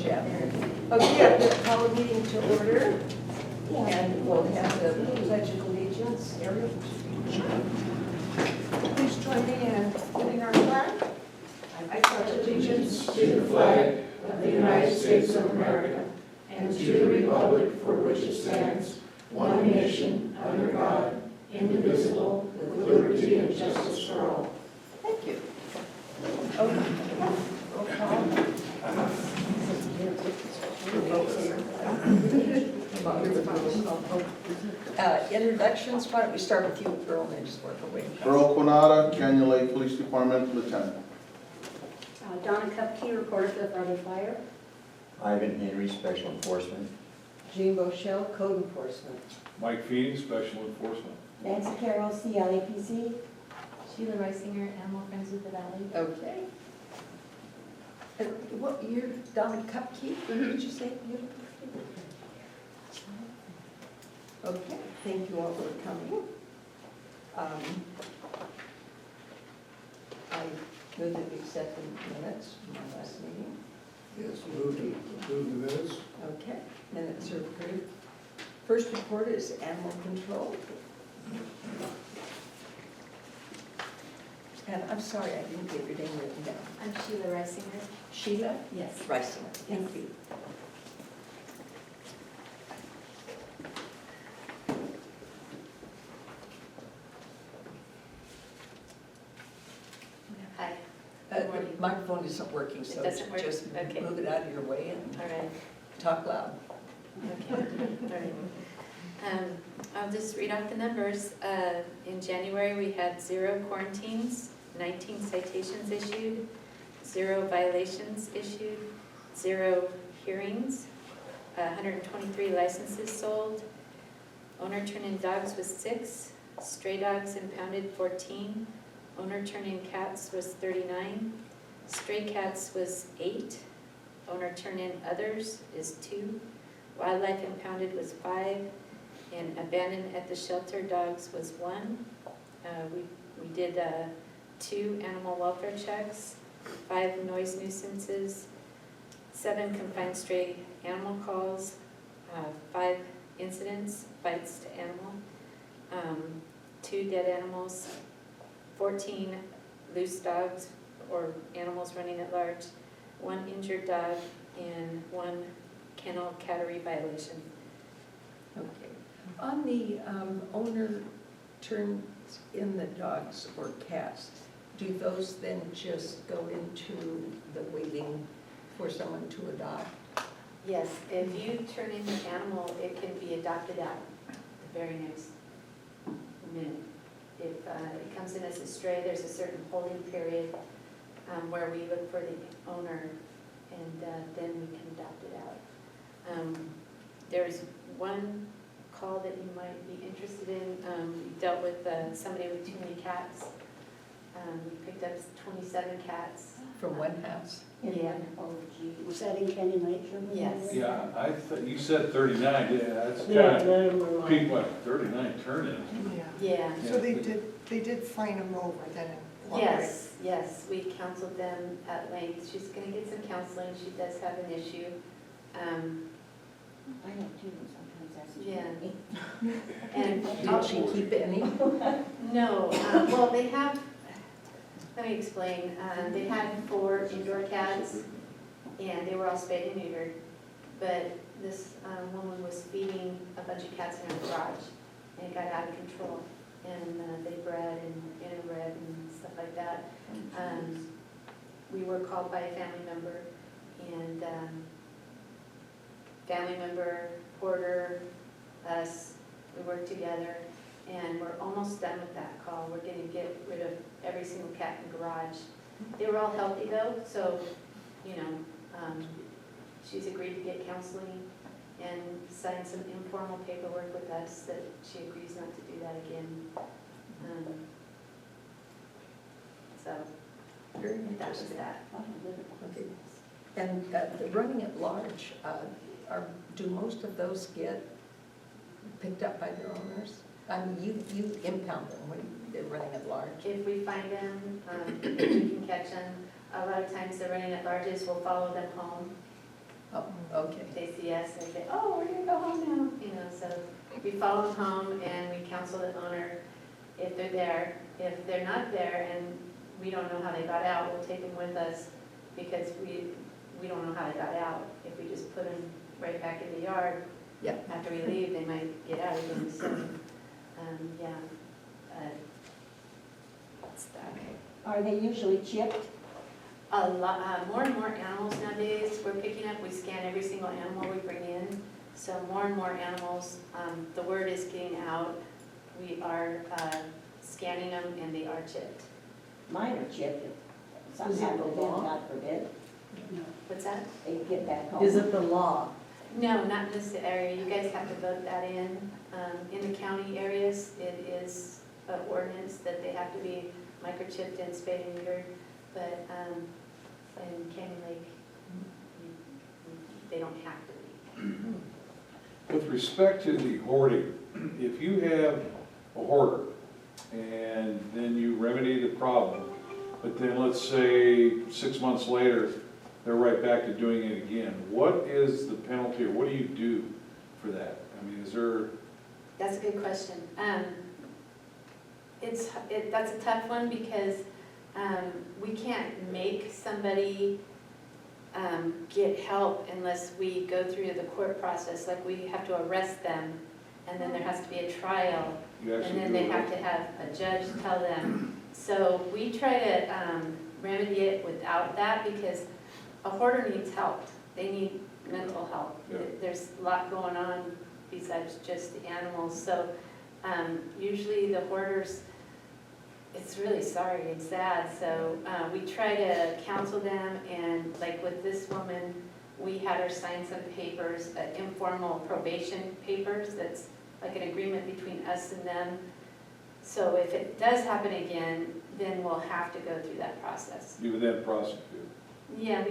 Jeff. Okay, I'm going to call the meeting to order, and we'll have the pledge of allegiance. Ariel? Please join me in putting our flag. I pledge allegiance to the flag of the United States of America and to the republic for which it stands, one nation, under God, indivisible, with liberty and justice for all. Thank you. Roll call. Introductions, why don't we start with you, Earl, and then just work our way. Earl Quinata, Canyon Lake Police Department Lieutenant. Donna Kupke, reporter for the Friday Fire. Ivan Henry, Special Enforcement. Jean Bochelle, Code Enforcement. Mike Feeney, Special Enforcement. Nancy Carroll, CLAPC. Sheila Reisinger, Animal Friends of the Valley. Okay. And what, you're Donna Cupkey, did you say? Okay, thank you all for coming. I move that we accept the minutes from our last meeting. Yes, move to approve the minutes. Okay, minutes are approved. First report is animal control. And I'm sorry, I didn't get your name written down. I'm Sheila Reisinger. Sheila? Yes. Reisinger, thank you. Hi. The microphone isn't working, so It doesn't work? just Okay. move it out of your way and All right. talk loud. Okay. All right. I'll just read off the numbers. In January, we had 0 quarantines, 19 citations issued, 0 violations issued, 0 hearings, 123 licenses sold. Owner turn-in dogs was 6, stray dogs impounded 14, owner turn-in cats was 39, stray cats was 8, owner turn-in others is 2, wildlife impounded was 5, and abandoned at the shelter dogs was 1. We did 2 animal welfare checks, 5 noise nuisances, 7 confined stray animal calls, 5 incidents, bites to animal, 2 dead animals, 14 loose dogs or animals running at large, 1 injured dog, and 1 kennel cattery violation. Okay. On the owner turns in the dogs or cats, do those then just go into the waiting for someone to adopt? Yes, if you turn in an animal, it can be adopted out the very next minute. If it comes in as a stray, there's a certain holding period where we look for the owner, and then we can adopt it out. There's one call that you might be interested in. We dealt with somebody with too many cats. We picked up 27 cats. From one house? Yeah. Oh, gee. Was that in Canyon Lake? Germany? Yes. Yeah, I thought, you said 39, yeah, that's Yeah, kind no, of, we're people like 39 turn-ins. Yeah. So they did fine them over then in Long Yes, yes, we counseled them at length. She's gonna get some counseling, she does have an issue. I have too, sometimes that's. Yeah. And, Did she keep any? no, well, they have, let me explain, they had 4 indoor cats, and they were all spayed and neutered, but this woman was feeding a bunch of cats in her garage, and it got out of control, and they bred and interbred and stuff like that. We were called by a family member, and family member, porter, us, we worked together, and we're almost done with that call. We're gonna get rid of every single cat in the garage. They were all healthy though, so, you know, she's agreed to get counseling and sign some informal paperwork with us that she agrees not to do that again. So, Very that was interesting. that. Okay. And the running at large, do most of those get picked up by their owners? I mean, you impound them when they're running at large. If we find them, if we can catch them, a lot of times the running at larges will follow them home Oh, okay. They see us and say, oh, we're gonna go home now, you know, so we follow them home and we counsel the owner if they're there. If they're not there and we don't know how they got out, we'll take them with us because we don't know how they got out. If we just put them right back in the yard, Yeah. after we leave, they might get out again, so, yeah. That's that. Are they usually chipped? A lot, more and more animals nowadays we're picking up. We scan every single animal we bring in. So more and more animals, the word is getting out. We are scanning them and they are chipped. Mine are chipped. Is Something it happened the to them, law? God forbid, What's that? they get back home. Is it the law? No, not in this area. You guys have to vote that in. In the county areas, it is an ordinance that they have to be microchipped and spayed and neutered. But in Canyon Lake, they don't have to be. With respect to the hoarding, if you have a hoarder and then you remedy the problem, but then let's say 6 months later, they're right back to doing it again, what is the penalty or what do you do for that? I mean, is there, That's a good question. That's a tough one because we can't make somebody get help unless we go through the court process. Like we have to arrest them and then there has to be a trial you and actually then do they it? have to have a judge tell them. So we try to remedy it without that because a hoarder needs help. They need mental help. Yeah. There's a lot going on besides just the animals. So usually the hoarders, it's really sorry and sad. So we try to counsel them and like with this woman, we had her sign some papers, informal probation papers. That's like an agreement between us and them. So if it does happen again, then we'll have to go through that process. You would then prosecute. Yeah,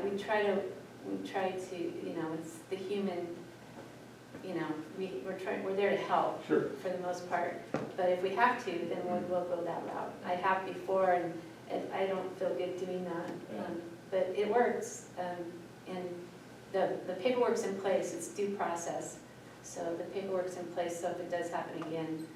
we try to, you know, it's the human, you know, we're there to help Sure. for the most part. But if we have to, then we'll go that route. I have before and I don't feel good doing that. Yeah. But it works. And the paperwork's in place, it's due process. So the paperwork's in place, so if it does happen again,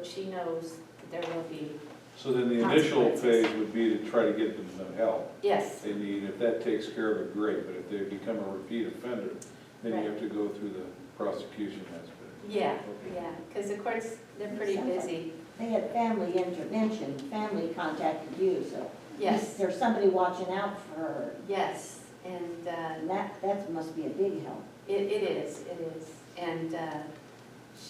she knows that there will be. So then the initial Consequences. phase would be to try to get them the help Yes, they need. If that takes care of it, great, but if they become a repeat offender, then you have to go through the prosecution aspect. yeah, because the courts, they're pretty busy. They had family intervention, family contacted you, so. Yes, There's somebody watching out for her, yes, and and that must be a big help. it is. And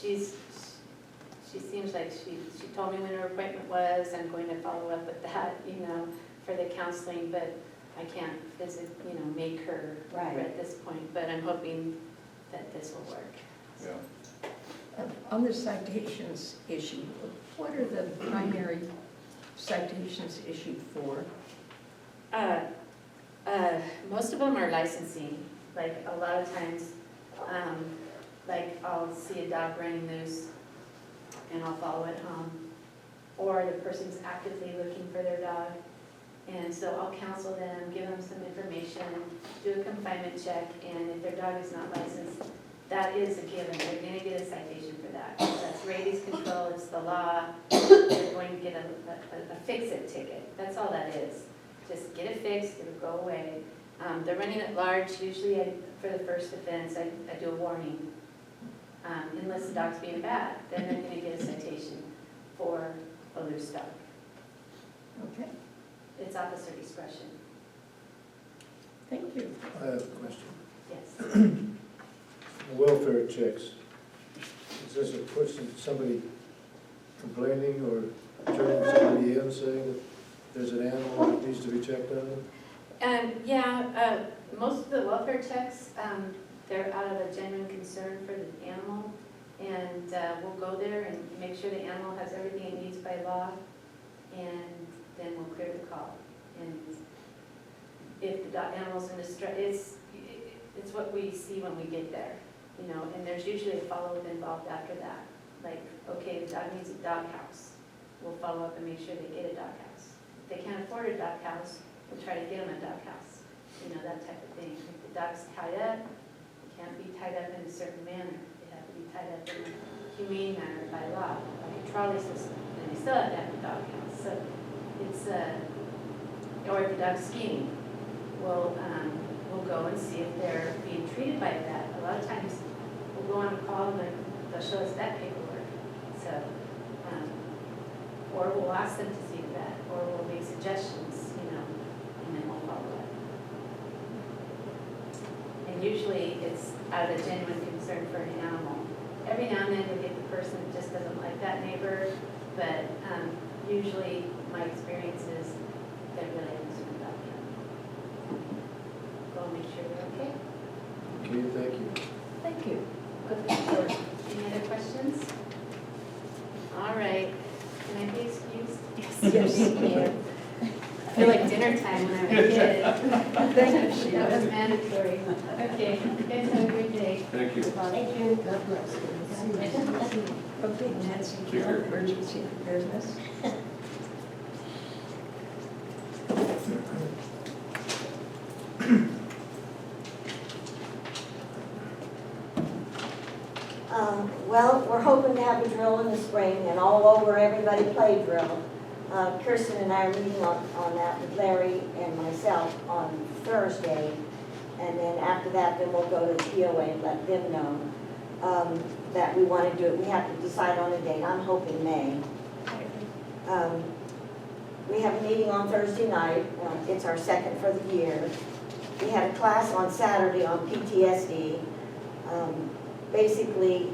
she seems like she told me when her appointment was. I'm going to follow up with that, you know, for the counseling, but I can't make her Right. at this point, but I'm hoping that this will work. Yeah. On the citations issue, what are the primary citations issued for? Most of them are licensing, like a lot of times, like I'll see a dog running loose and I'll follow it home. Or the person's actively looking for their dog. And so I'll counsel them, give them some information, do a confinement check, and if their dog is not licensed, that is a given. They're gonna get a citation for that. That's rabies control, it's the law. They're going to get a fix-it ticket. That's all that is. Just get it fixed, it'll go away. They're running at large, usually for the first offense, I do a warning. Unless the dog's being bad, then they're gonna get a citation for a loose dog. Okay, It's officer discretion, thank you. I have a question. yes. Welfare checks. Is this a question, somebody complaining or turning somebody in saying that there's an animal that needs to be checked on? Most of the welfare checks, they're out of a genuine concern for the animal. And we'll go there and make sure the animal has everything it needs by law. And then we'll clear the call. And if the animal's in distress, it's what we see when we get there, you know, and there's usually a follow-up involved after that. Like, okay, the dog needs a dog house. We'll follow up and make sure they get a dog house. If they can't afford a dog house, we'll try to get them a dog house. You know, that type of thing. If the dog's tied up, it can't be tied up in a certain manner. They have to be tied up in a humane manner by law, like a trolley system, and they still have to have a dog house. So it's, or if the dog's skiing, we'll go and see if they're being treated by that. A lot of times, we'll go on a call and they'll show us that paperwork. So, or we'll ask them to see that, or we'll make suggestions, and then we'll follow up. And usually, it's out of a genuine concern for an animal. Every now and then, you'll get the person that just doesn't like that neighbor, but usually, my experience is they're really concerned about the animal. Go and make sure they're okay. Okay, thank you. Thank you. Good report. Any other questions? All right. Can I be excused? Yes. I feel like dinner time when I was a kid. Thank you, That was Sheila. mandatory. Okay, you guys have a great day. Thank you. Thank you. God bless you. Okay, Nancy, Take care. emergency preparedness. Well, we're hoping to have a drill in the spring, and all over everybody play drill. Kirsten and I are meeting on that with Larry and myself on Thursday. And then after that, then we'll go to the POA and let them know that we want to do it. We have to decide on a date. I'm hoping May. We have a meeting on Thursday night. It's our second for the year. We had a class on Saturday on PTSD. Basically,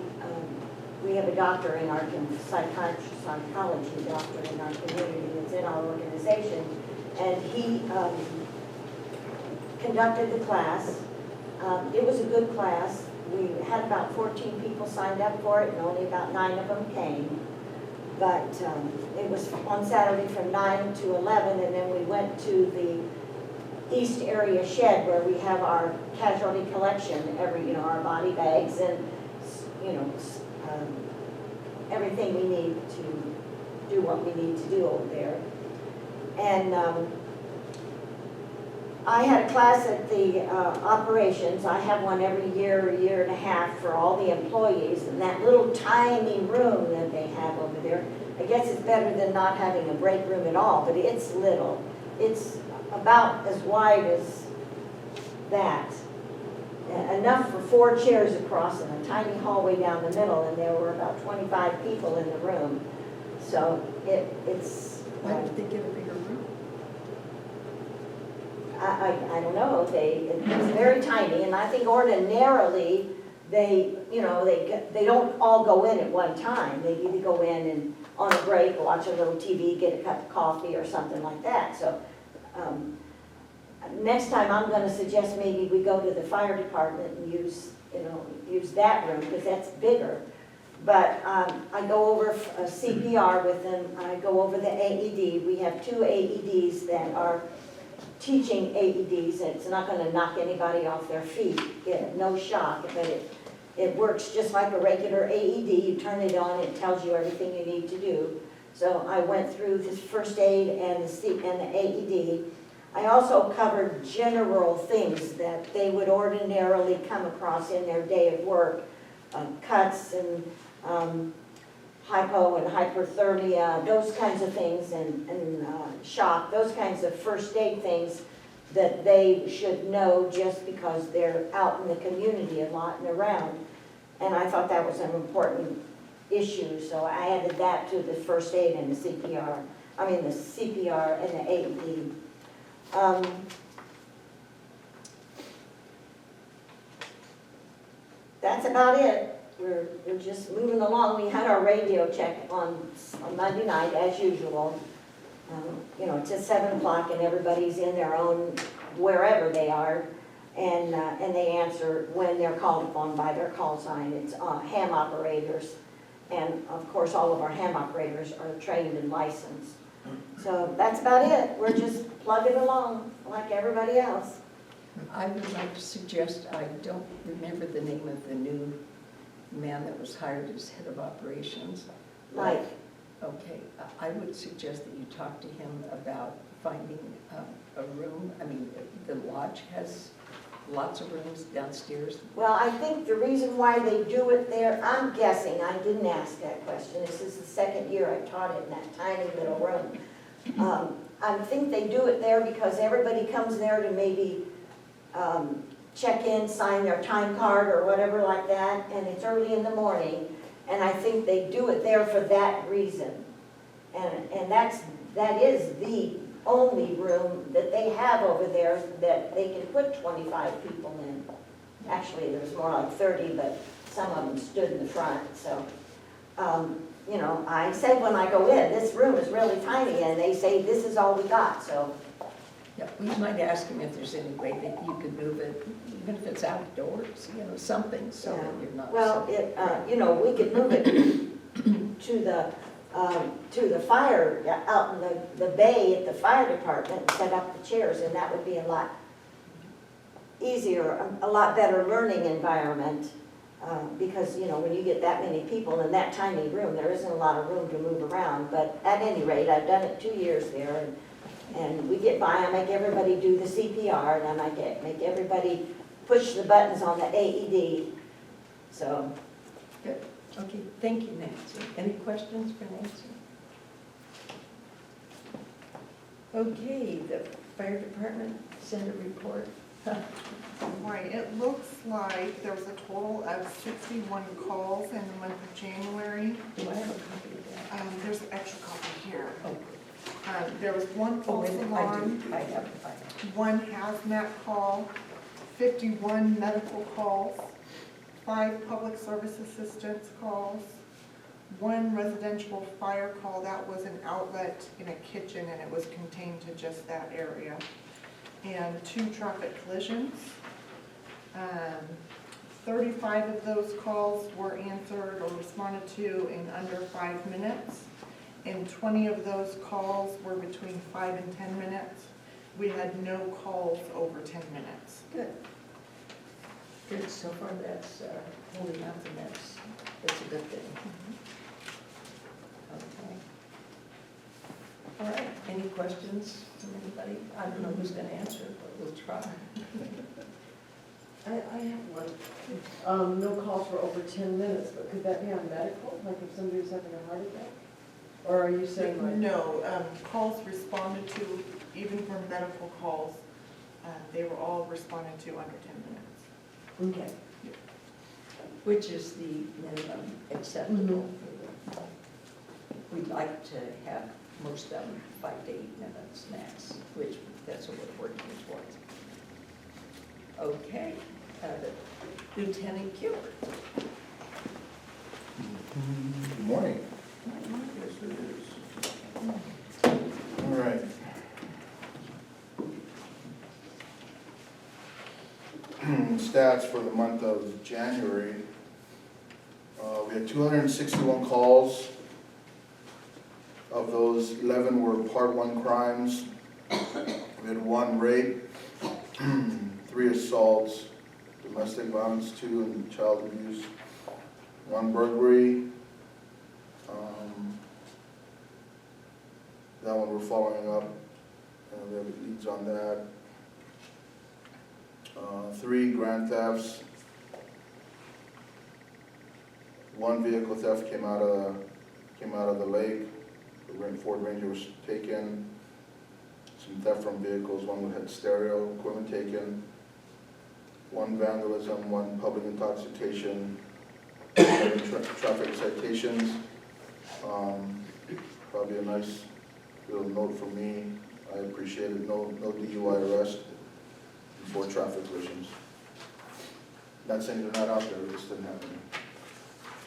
we have a doctor in our psychology doctor in our community that's in our organization, and he conducted the class. It was a good class. We had about 14 people signed up for it, and only about 9 of them came. But it was on Saturday from 9 to 11, and then we went to the East Area Shed where we have our casualty collection, our body bags and, everything we need to do what we need to do over there. And I had a class at the operations. I have one every year and a half for all the employees, and that little tiny room that they have over there, I guess it's better than not having a break room at all, but it's little. It's about as wide as that. Enough for 4 chairs across and a tiny hallway down the middle, and there were about 25 people in the room. So it's... Why did they get a bigger room? I don't know, it's very tiny, and I think ordinarily, they don't all go in at one time. They either go in and on a break, watch a little TV, get a cup of coffee or something like that. So next time I'm gonna suggest maybe we go to the fire department and use that room, because that's bigger. But I go over CPR with them, I go over the AED. We have 2 AEDs that are teaching AEDs, and it's not gonna knock anybody off their feet, no shock, but it works just like a regular AED. You turn it on, it tells you everything you need to do. So I went through the first aid and the AED. I also covered general things that they would ordinarily come across in their day of work, cuts and hypo and hyperthermia, those kinds of things, and shock, those kinds of first aid things that they should know just because they're out in the community a lot and around. And I thought that was an important issue, so I added that to the first aid and the CPR. I mean the CPR and the AED. That's about it. We're just moving along. We had our radio check on Monday night, as usual. It's at 7 o'clock, and everybody's in their own, wherever they are, and they answer when they're called upon by their call sign. It's ham operators, and of course, all of our ham operators are trained and licensed. So that's about it. We're just plugging along like everybody else. I would like to suggest, I don't remember the name of the new man that was hired as head of operations. Like, Okay, I would suggest that you talk to him about finding a room? I mean, the lodge has lots of rooms downstairs. Well, I think the reason why they do it there, I'm guessing, I didn't ask that question. This is the second year I taught it in that tiny little room. I think they do it there because everybody comes there to maybe check in, sign their time card or whatever like that, and it's early in the morning. And I think they do it there for that reason. And that is the only room that they have over there that they can put 25 people in. Actually, there was more like 30, but some of them stood in the front, so. You know, I said when I go in, this room is really tiny, and they say, this is all we got, so. Yeah, we might ask them if there's any way that you could move it, even if it's outdoors, you know, something, so that you're not. Well, you know, we could move it to the fire, out in the bay at the fire department and set up the chairs, and that would be a lot easier, a lot better learning environment. Because, you know, when you get that many people in that tiny room, there isn't a lot of room to move around. But at any rate, I've done it 2 years there, and we get by. I make everybody do the CPR, and I make everybody push the buttons on the AED. So. Good, okay, thank you, Nancy. Any questions for Nancy? Okay, the fire department sent a report. Right, it looks like there was a total of 61 calls in the month of January. Do I have a copy of that? There's an extra copy here. Oh, There was one oh, false wait, alarm, I have. one hazmat call, 51 medical calls, 5 public service assistance calls, 1 residential fire call. That was an outlet in a kitchen, and it was contained to just that area. And 2 traffic collisions. 35 of those calls were answered or responded to in under 5 minutes. And 20 of those calls were between 5 and 10 minutes. We had no calls over 10 minutes. Good. Good, so far that's holding up, and that's a good thing. Okay. All right, any questions from anybody? I don't know who's gonna answer, but we'll try. I have one. No calls for over 10 minutes, but could that be on medical, like if somebody was having a heart attack? Or are you saying like? No, calls responded to, even for medical calls, they were all responded to under 10 minutes. Okay. Which is the minimum acceptable. We'd like to have most of them 5 to 8 minutes max, which that's what we're working towards. Okay, Lieutenant Keeler. Good morning. Yes, it is. All right. Stats for the month of January. We had 261 calls. Of those, 11 were Part 1 crimes. We had 1 rape, 3 assaults, domestic violence, 2, and child abuse, 1 burglary. That one we're following up. We have leads on that. 3 grand thefts. 1 vehicle theft came out of the lake. The Ford Ranger was taken. Some theft from vehicles. 1 had stereo equipment taken. 1 vandalism. 1 public intoxication. 7 traffic citations. Probably a nice little note for me. I appreciate it. No DUI arrest. 4 traffic collisions. Not saying they're not out there, it just didn't happen.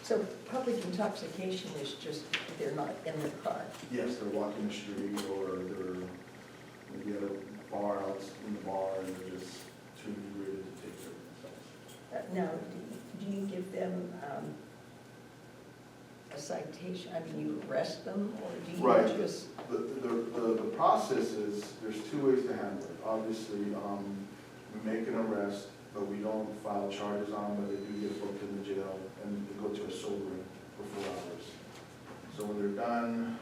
So public intoxication is just, they're not in the car. Yes, they're walking the street, or they're maybe at a bar out in the bar, and they're just too inebriated to take care of themselves. Now, do you give them a citation? I mean, you arrest them, or do you Right. just? The process is, there's 2 ways to handle it. Obviously, we make an arrest, but we don't file charges on them, but they do get booked in the jail, and they go to a sobering for 4 hours. So when they're done,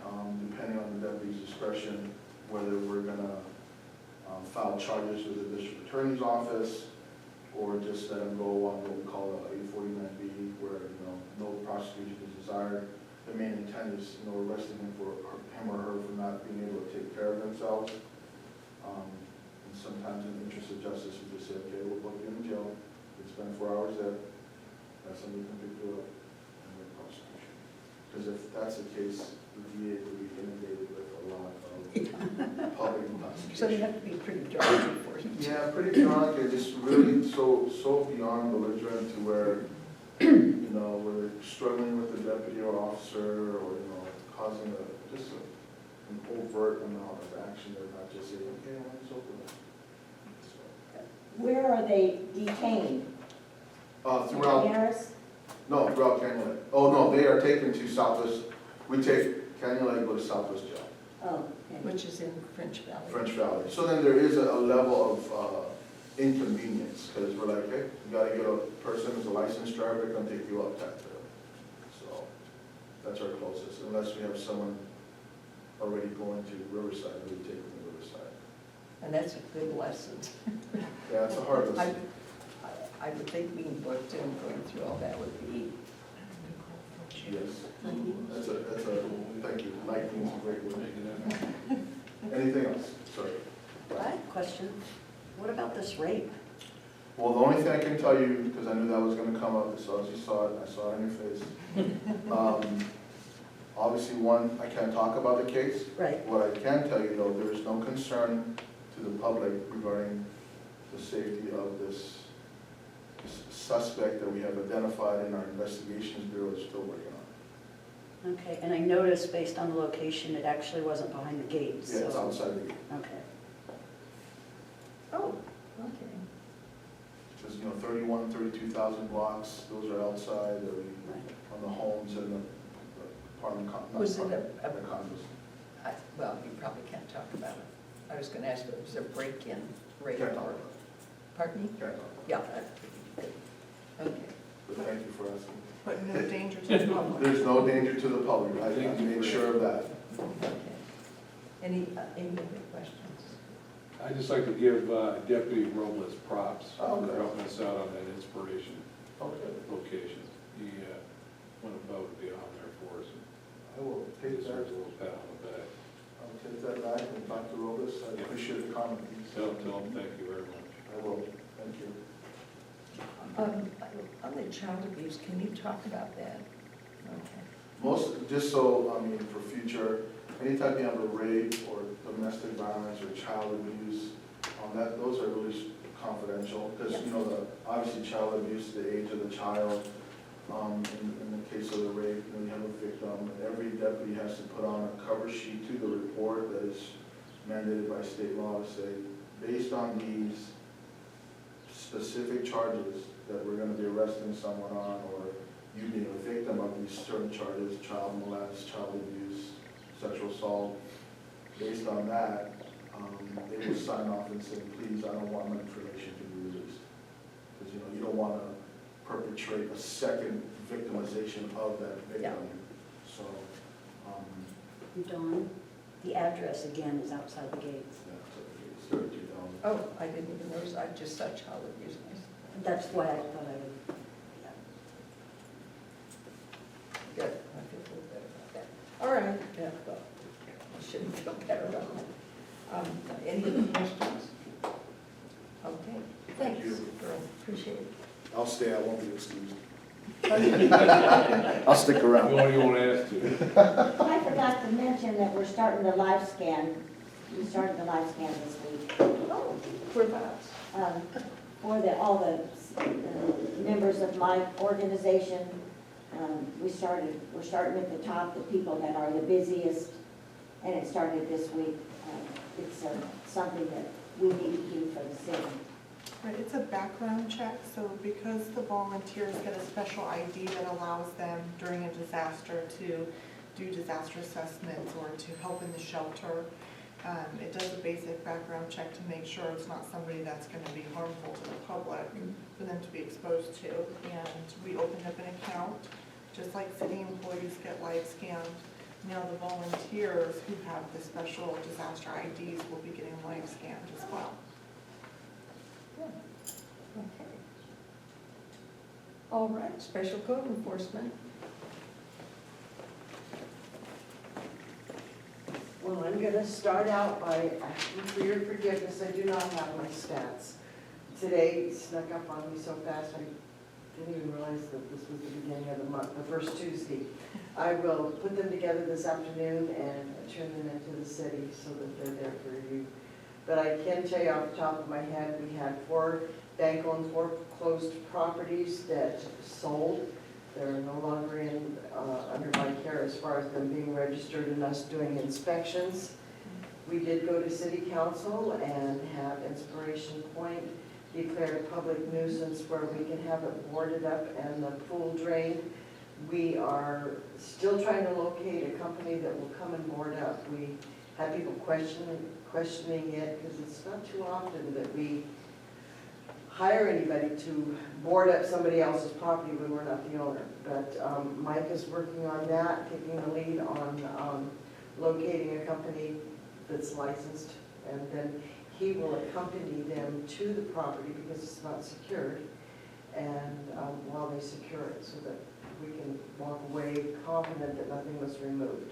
depending on the deputy's discretion, whether we're gonna file charges with the district attorney's office, or just let them go on what we call a 849B, where, no prosecution is desired. The main intent is, arresting him or her for not being able to take care of themselves. And sometimes in the interest of justice, we just say, okay, we'll put you in jail, you spend 4 hours there, that's somebody can pick you up and make prosecution. Because if that's the case, the DA would be inundated with a lot of public prosecution. So they have to be pretty drunk for you. Yeah, pretty drunk, and just really so beyond belligerent to where, we're struggling with the deputy or officer, or, causing an overt amount of action. They're not just saying, okay, I'm so good. Where are they detained? Throughout, Harris? no, throughout Canyon Lake. Oh, no, they are taken to Southwest, we take Canyon Lake, go to Southwest Jail, Oh, okay. Which is in French Valley. French Valley. So then there is a level of inconvenience, because we're like, hey, you gotta get a person who's a licensed driver, they're gonna take you up that trail. So that's our closest, unless we have someone already going to Riverside, we take them to Riverside. And that's a good lesson. Yeah, it's a hard lesson. I would think being booked and going through all that would be. Yes. That's a, thank you, lightning's a great word. Anything else? Sorry. I have a question. What about this rape? Well, the only thing I can tell you, because I knew that was gonna come up, so as you saw it, I saw it on your face. Obviously, one, I can't talk about the case. Right. What I can tell you, though, there is no concern to the public regarding the safety of this suspect that we have identified in our investigations bureau is still working on. Okay, and I noticed based on the location, it actually wasn't behind the gates, Yeah, it's so. outside the gate. Okay. Oh, okay. There's, 31, 32,000 blocks, those are outside, on the homes and the apartment, Was it the condos. well, you probably can't talk about it. I was gonna ask, was there break-in rape? Can't talk about it. Pardon me? Can't talk. Yeah, that- okay. But thank you for asking. But no danger to the public. There's no danger to the public, I have to make sure of that. Okay. Any other questions? I'd just like to give Deputy Robles props Oh, for okay. helping us out on that inspiration Okay. location. He went above and beyond there for us. I will He take that, deserves a little pat on the back. I'll take that back and talk to Robus, I appreciate the comment. Tell him thank you very much. I will, thank you. On the child abuse, can you talk about that? Okay. Most, just so, for future, anytime you have a rape or domestic violence or child abuse, those are really confidential, because, obviously child abuse, the age of the child, in the case of the rape, you have a victim, every deputy has to put on a cover sheet to the report that is mandated by state law to say, based on these specific charges that we're gonna be arresting someone on, or you being a victim of these certain charges, child molest, child abuse, sexual assault, based on that, they will sign off and say, please, I don't want my information to be released. Because, you don't want to perpetrate a second victimization of that victim. Yeah. So, Dawn, the address again is outside the gates. it's 32,000. Oh, I didn't even notice, I just saw child abuse. That's why I thought I would, Good, I feel a little better about that. All right, yeah, well, I shouldn't feel better about that. Any other questions? Okay, thanks, you. girl, appreciate it. I'll stay, I won't be excused. I'll stick You around. won't ask to. I forgot to mention that we're starting the live scan. We started the live scan this week. Oh, whereabouts? For all the members of my organization. We're starting at the top, the people that are the busiest, and it started this week. It's something that we need to do for the city. Right, it's a background check, so because the volunteers get a special ID that allows them during a disaster to do disaster assessments or to help in the shelter, it does a basic background check to make sure it's not somebody that's going to be harmful to the public for them to be exposed to. And we opened up an account, just like city employees get live scanned. Now, the volunteers who have the special disaster IDs will be getting live scanned as well. Okay. All right, special code enforcement. Well, I'm gonna start out by asking for your forgiveness, I do not have my stats. Today snuck up on me so fast, I didn't even realize that this was the beginning of the month, the first Tuesday. I will put them together this afternoon and turn them into the city so that they're there for review. But I can tell you off the top of my head, we had 4 bank-owned foreclosed properties that sold. They're no longer under my care as far as them being registered and us doing inspections. We did go to city council and have Inspiration Point declared a public nuisance where we can have it boarded up and the pool drained. We are still trying to locate a company that will come and board up. We had people questioning it because it's not too often that we hire anybody to board up somebody else's property when we're not the owner. But Mike is working on that, taking the lead on locating a company that's licensed, and then he will accompany them to the property because it's not secured, and while they secure it so that we can walk away confident that nothing was removed.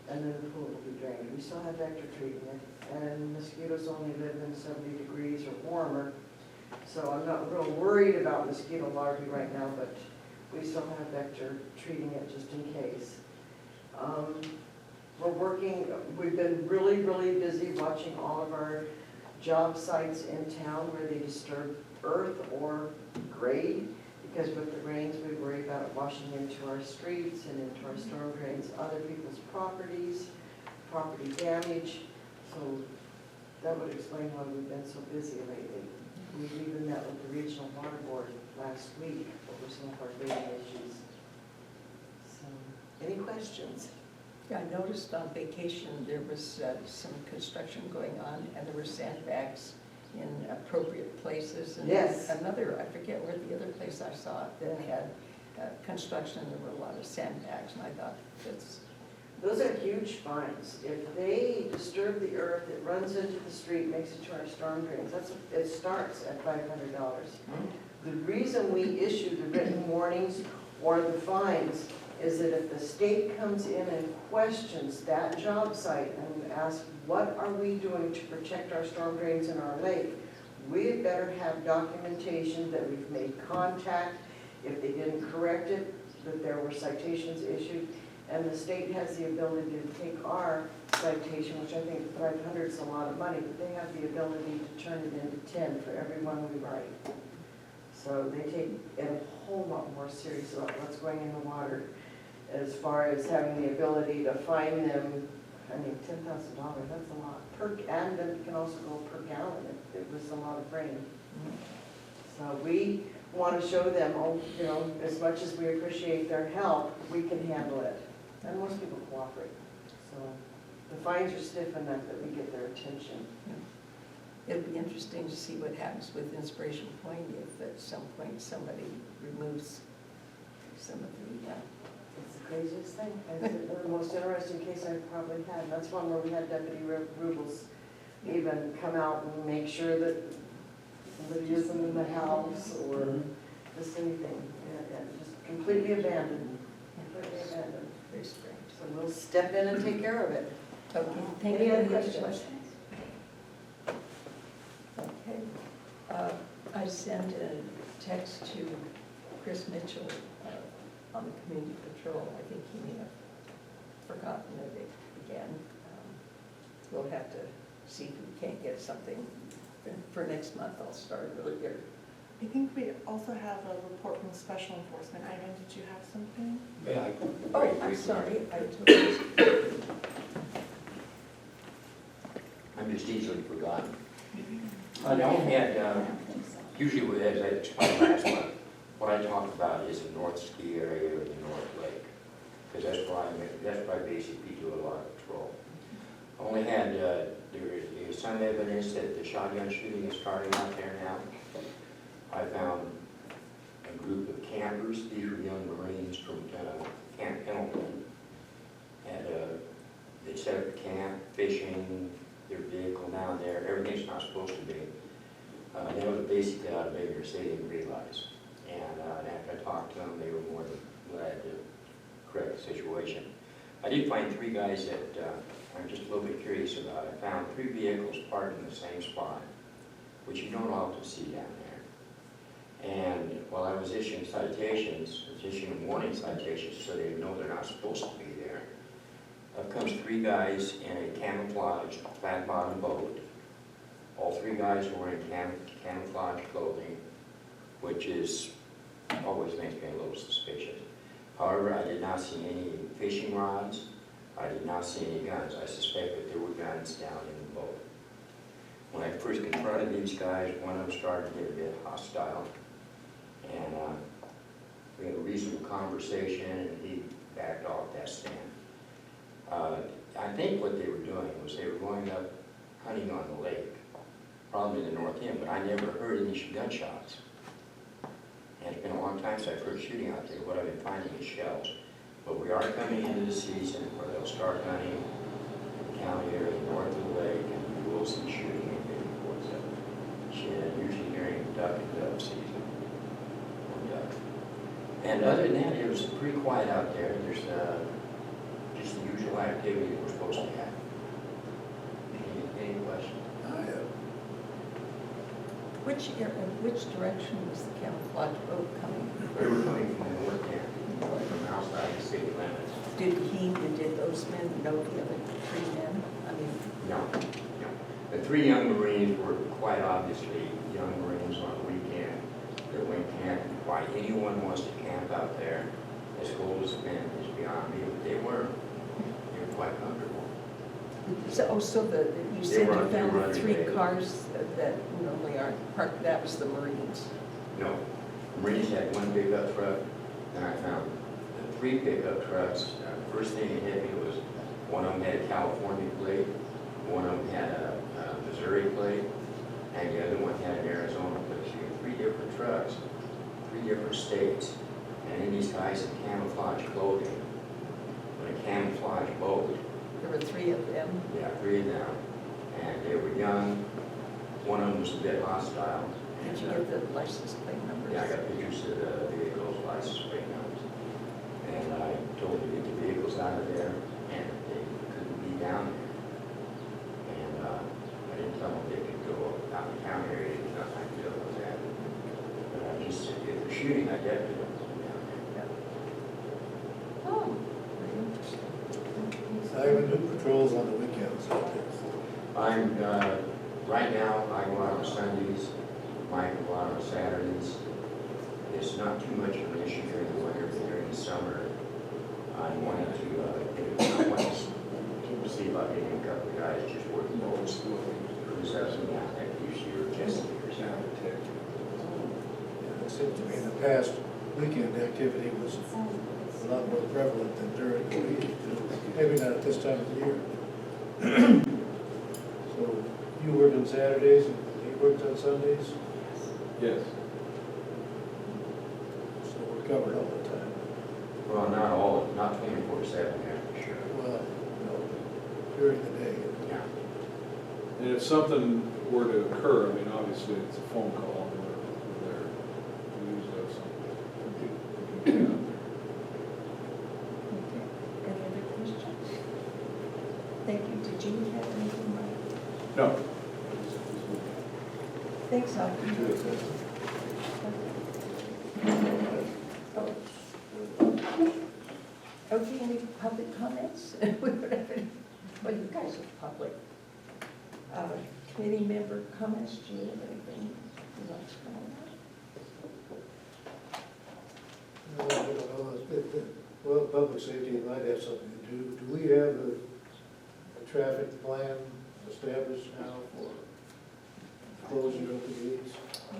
And then the pool will be drained. We still have vector treating it, and mosquitoes only live in 70 degrees or warmer. So I'm not real worried about mosquito larvae right now, but we still have vector treating it just in case. We've been really, really busy watching all of our job sites in town where they disturb earth or grade, because with the rains, we worry about it washing into our streets and into our storm drains, other people's properties, property damage. So that would explain why we've been so busy lately. We even met with the Regional Water Board last week over some of our grading issues. So, any questions? Yeah, I noticed on vacation, there was some construction going on, and there were sandbags in appropriate places. And Yes. another, I forget where the other place I saw it, that had construction, there were a lot of sandbags, and I thought, that's, Those are huge fines. If they disturb the earth, it runs into the street, makes it to our storm drains, it starts at $500. The reason we issue the written warnings or the fines is that if the state comes in and questions that job site and asks, what are we doing to protect our storm drains in our lake? We had better have documentation that we've made contact. If they didn't correct it, that there were citations issued. And the state has the ability to take our citation, which I think 500 is a lot of money, but they have the ability to turn it into 10 for every one we write. So they take it a whole lot more serious about what's going in the water, as far as having the ability to fine them. I mean, $10,000, that's a lot. And then it can also go per gallon if it was a lot of rain. So we want to show them, as much as we appreciate their help, we can handle it. And most people cooperate. So the fines are stiff enough that we get their attention. it'd be interesting to see what happens with Inspiration Point if at some point somebody removes some of the, It's the craziest thing. It's the most interesting case I've probably had. That's one where we had Deputy Rubles even come out and make sure that somebody isn't in the house or just anything. Yeah, just completely abandoned. Completely abandoned. very strange. So we'll step in and take care of it. Okay, thank Any you. other questions? Okay. I sent a text to Chris Mitchell on the community patrol. I think he may have forgotten it again. We'll have to see if we can't get something for next month. I'll start earlier. I think we also have a report from Special Enforcement. Ivan, did you have something? Yeah. Oh, I'm sorry. I took it. I'm just easily forgotten. I only had, usually as I explained last month, what I talk about is the North Ski area or the North Lake, because that's where I basically do a lot of patrol. I only had, there is some evidence that the shotgun shooting is starting out there now. I found a group of campers, these were young Marines from Camp Pendleton, had pushing their vehicle down there. Everything's not supposed to be. They were basically out of bigger city and realized. And after I talked to them, they were more than glad to correct the situation. I did find 3 guys that I'm just a little bit curious about. I found 3 vehicles parked in the same spot, which you don't often see down there. And while I was issuing citations, I was issuing warning citations so they know they're not supposed to be there. Up comes 3 guys in a camouflage flat bottom boat. All 3 guys were in camouflage clothing, which always makes me a little suspicious. However, I did not see any fishing rods. I did not see any guns. I suspect that there were guns down in the boat. When I first confronted these guys, one of them started to get a bit hostile. And we had a reasonable conversation, and he backed off that stand. I think what they were doing was they were going up hunting on the lake, probably in the north end, but I never heard any gunshots. And it's been a long time since I've heard shooting out there. What I've been finding is shells. But we are coming into the season where they'll start hunting in the county area north of the lake, and we will see shooting in maybe towards that. Usually during duck and dove season. And other than that, it was pretty quiet out there. There's just the usual activity that we're supposed to have. Any questions? Which direction was the camouflage boat coming? They were coming from the north end, from outside the city limits. Did those men know the other 3 men? I mean, No, no. The 3 young Marines were quite obviously young Marines on the weekend that went camping. Why anyone wants to camp out there as cold as it's been is beyond me, but they were quite comfortable. so you said They you were found running 3 late. cars that normally aren't parked, that was the Marines. No, Marines had 1 pickup truck, and I found 3 pickup trucks. First thing that hit me was one of them had a California plate, one of them had a Missouri plate, and the other one had an Arizona plate. So you had 3 different trucks, 3 different states, and then these guys in camouflage clothing, in a camouflage boat. There were 3 of them. Yeah, 3 of them, and they were young. One of them was a bit hostile. Did you get the license plate numbers? Yeah, I got pictures of the vehicles, license plate numbers. And I told them to get the vehicles out of there, and they couldn't be down there. And I didn't tell them they could go out in the town area, there's nothing I could do with that. But I just said, if they're shooting, I definitely don't go down there. Oh, very interesting. I would do patrols on the weekends out there. I'm, right now, I go out on Sundays, Mike will go out on Saturdays. It's not too much of an issue during the winter, but during the summer, I wanted to see if I could get a couple of guys just working boats. Cruise up and down that Bushy or Chesapeake or something. It seemed to me in the past, weekend activity was a lot more prevalent than during the week. Maybe not at this time of the year. So you work on Saturdays and he works on Sundays, Yes. so we're covered all the time. Well, not 24/7, that's for sure. Well, during the day. Yeah. And if something were to occur, I mean, obviously, it's a phone call, we're there. We usually have something. Okay. Any other questions? Thank you. Did you have anything, Mike? No. Thanks, Audrey. Okay, any public comments? Well, you guys are public. Committee member comments, do you have anything you'd like to comment on? No, I don't know. Well, public safety might have something to do. Do we have a traffic plan established now for closure of the gates?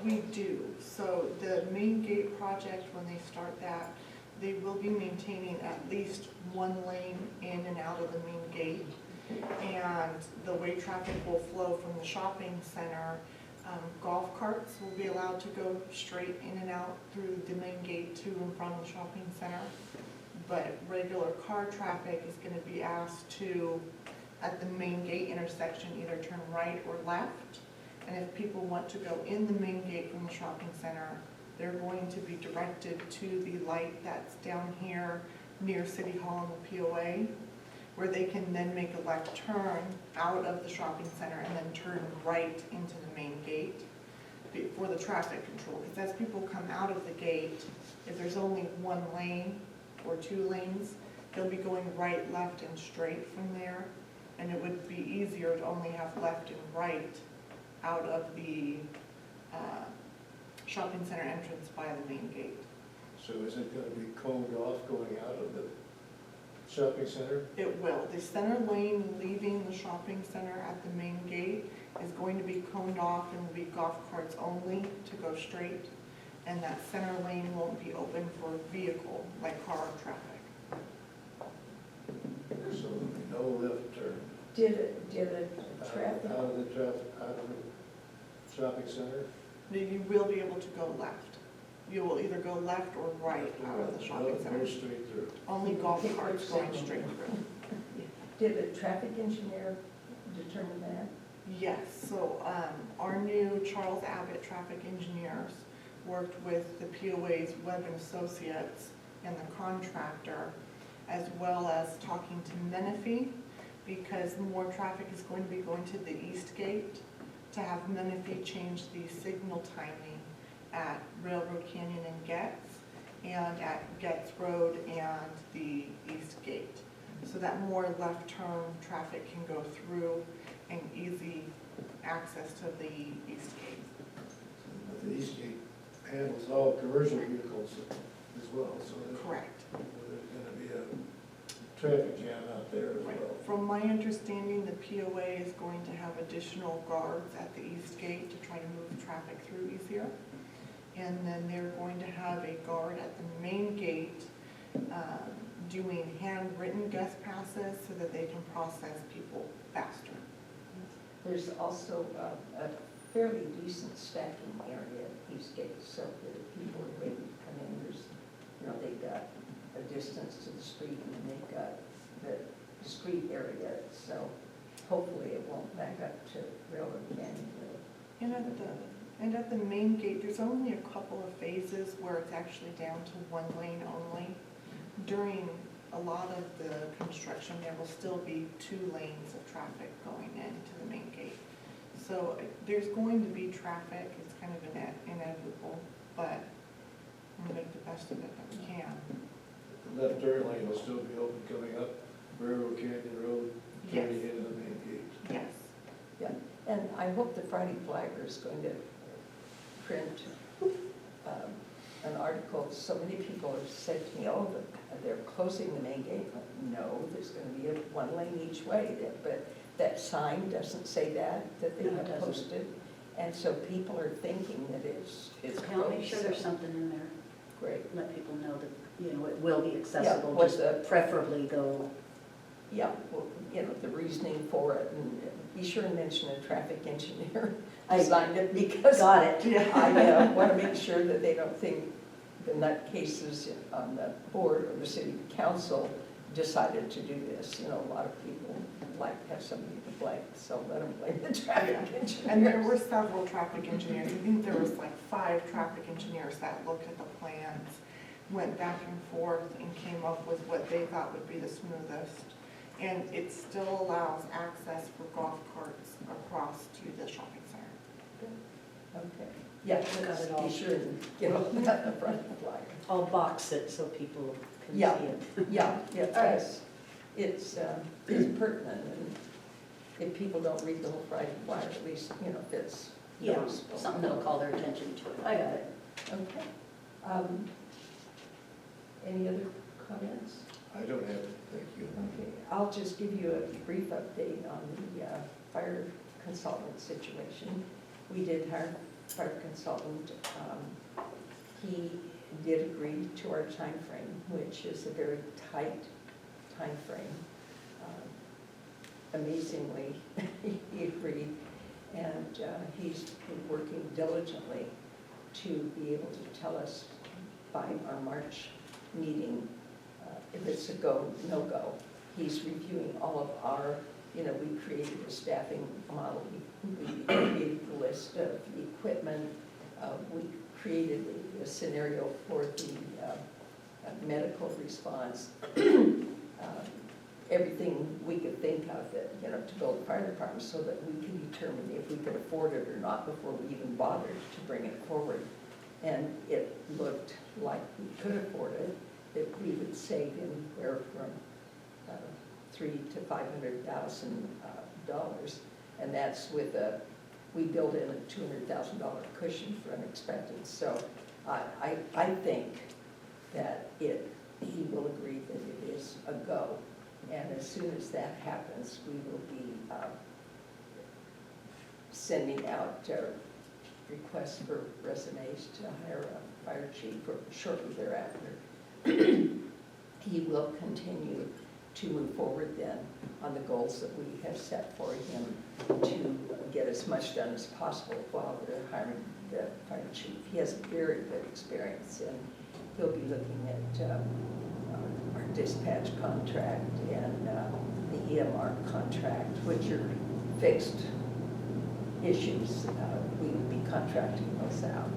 We do. So the main gate project, when they start that, they will be maintaining at least 1 lane in and out of the main gate. And the way traffic will flow from the shopping center, golf carts will be allowed to go straight in and out through the main gate to and from the shopping center. But regular car traffic is going to be asked to at the main gate intersection, either turn right or left. And if people want to go in the main gate from the shopping center, they're going to be directed to the light that's down here near City Hall and the POA, where they can then make a left turn out of the shopping center and then turn right into the main gate for the traffic control. Because as people come out of the gate, if there's only one lane or two lanes, they'll be going right, left, and straight from there. And it would be easier to only have left and right out of the shopping center entrance by the main gate. So is it gonna be coned off going out of the shopping center? It will. The center lane leaving the shopping center at the main gate is going to be coned off and will be golf carts only to go straight. And that center lane won't be open for vehicle, like car traffic. So there'll be no left turn Did a traffic, out of the traffic, out of the shopping center? You will be able to go left. You will either go left or right out of the shopping No center. straight through. Only golf carts going straight through. did a traffic engineer determine that? Yes, so our new Charles Abbott traffic engineers worked with the POA's Webb and Associates and the contractor, as well as talking to Menifee, because more traffic is going to be going to the east gate, to have Menifee change the signal timing at Railroad Canyon and Getz, and at Getz Road and the east gate. So that more left turn traffic can go through and easy access to the east gate. But the east gate handles all commercial vehicles as well, so Correct. there's gonna be a traffic jam out there as Right. well. From my understanding, the POA is going to have additional guards at the east gate to try to move traffic through easier. And then they're going to have a guard at the main gate doing handwritten guest passes so that they can process people faster. There's also a fairly decent stacking area at East Gate, so that if people are waiting to come in, there's, they've got a distance to the street, and then they've got the street area, so hopefully it won't back up to Railroad Canyon Road. And at the main gate, there's only a couple of phases where it's actually down to one lane only. During a lot of the construction, there will still be 2 lanes of traffic going into the main gate. So there's going to be traffic, it's kind of inevitable, but we're going to make the best of it that we can. The left turn lane will still be open coming up Railroad Canyon Road, turning Yes. into the main gate. Yes. And I hope the Friday Flagger is going to print an article. So many people have said to me, oh, they're closing the main gate. No, there's going to be one lane each way, but that sign doesn't say that they No, it have doesn't. posted. And so people are thinking that it's Yeah, closed. make sure there's so something in there, Great. let people know that, it will be accessible, what just the- preferably go. Yeah, well, the reasoning for it, and be sure and mention a traffic engineer. I signed it because Got it. I want to make sure that they don't think the nutcases on the board or the city council decided to do this. A lot of people like to have somebody to blame, so let them blame the traffic engineer. And there were several traffic engineers. I think there was like 5 traffic engineers that looked at the plans, went back and forth, and came up with what they thought would be the smoothest. And it still allows access for golf carts across to the shopping center. Okay. Yeah, Got it all. be sure and get all that in the front of the flyer. I'll box it so people can see Yeah. it. Yeah, All right. it's pertinent, and if people don't read the whole Friday flyer, at least, if it's Yeah, noticeable. something that'll call their attention to it. I got it. Okay. Any other comments? I don't have it, thank you. Okay, I'll just give you a brief update on the fire consultant situation. We did hire a fire consultant. He did agree to our time frame, which is a very tight time frame. Amazingly, he agreed, and he's been working diligently to be able to tell us by our March meeting if it's a go, no-go. He's reviewing all of our you know, we created a staffing model, we created the list of the equipment, we created a scenario for the medical response, everything we could think of that, you know, to build a fire department so that we could determine if we could afford it or not before we even bothered to bring it forward. And it looked like we could afford it, that we would save anywhere from $300,000 to $500,000. And that's with we built in a $200,000 cushion for unexpected. So I think that he will agree that it is a go. And as soon as that happens, we will be sending out requests for resumes to hire a fire chief or shortly thereafter. He will continue to move forward then on the goals that we have set for him to get as much done as possible while we're hiring the fire chief. He has very good experience, and he'll be looking at our dispatch contract and the EMR contract, which are fixed issues. We would be contracting those out,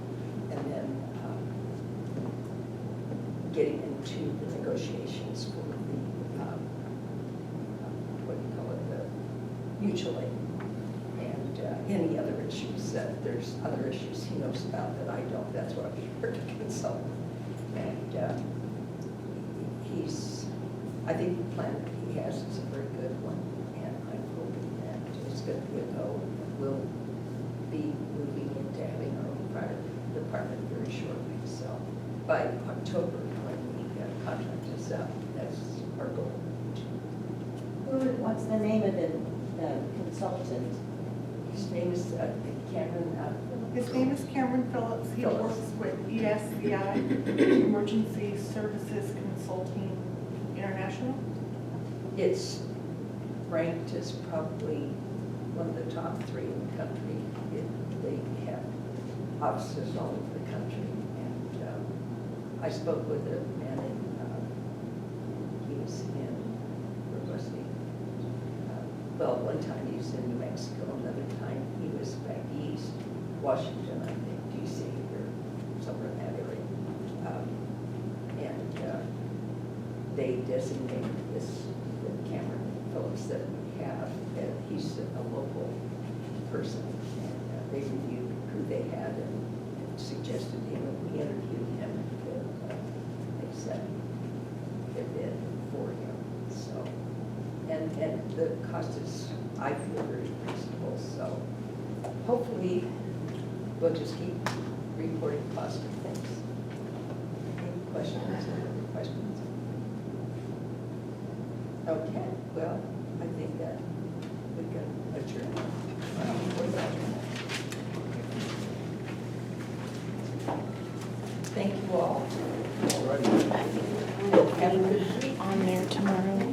and then getting into the negotiations for the, what do you call it, the mutual aid, and any other issues. There's other issues he knows about that I don't. That's why we here to consult. And I think the plan that he has is a very good one, and I'm hoping that it's going to be a go. We'll be moving into having our own fire department very shortly. So by October, when the contract is up, that's our goal. What's the name of the consultant? His name is Cameron. His name is Cameron Phillips. He Phillips. works with ESCI, Emergency Services Consulting International. It's ranked as probably one of the top 3 in the country. They have offices all over the country. And I spoke with a man he was in, where was he? Well, one time he was in New Mexico, another time he was back east, Washington, I think, D.C., or somewhere in that area. They designated this Cameron Phillips that we have, that he's a local person, and they reviewed who they had and suggested him, and we interviewed him, and they said their bid for him. So, and the cost is, I feel, very reasonable. So hopefully we'll just keep reporting positive things. Any questions? Any questions? Okay, well, I think that we can adjourn. Thank you all. All right. Have a good week. On there tomorrow.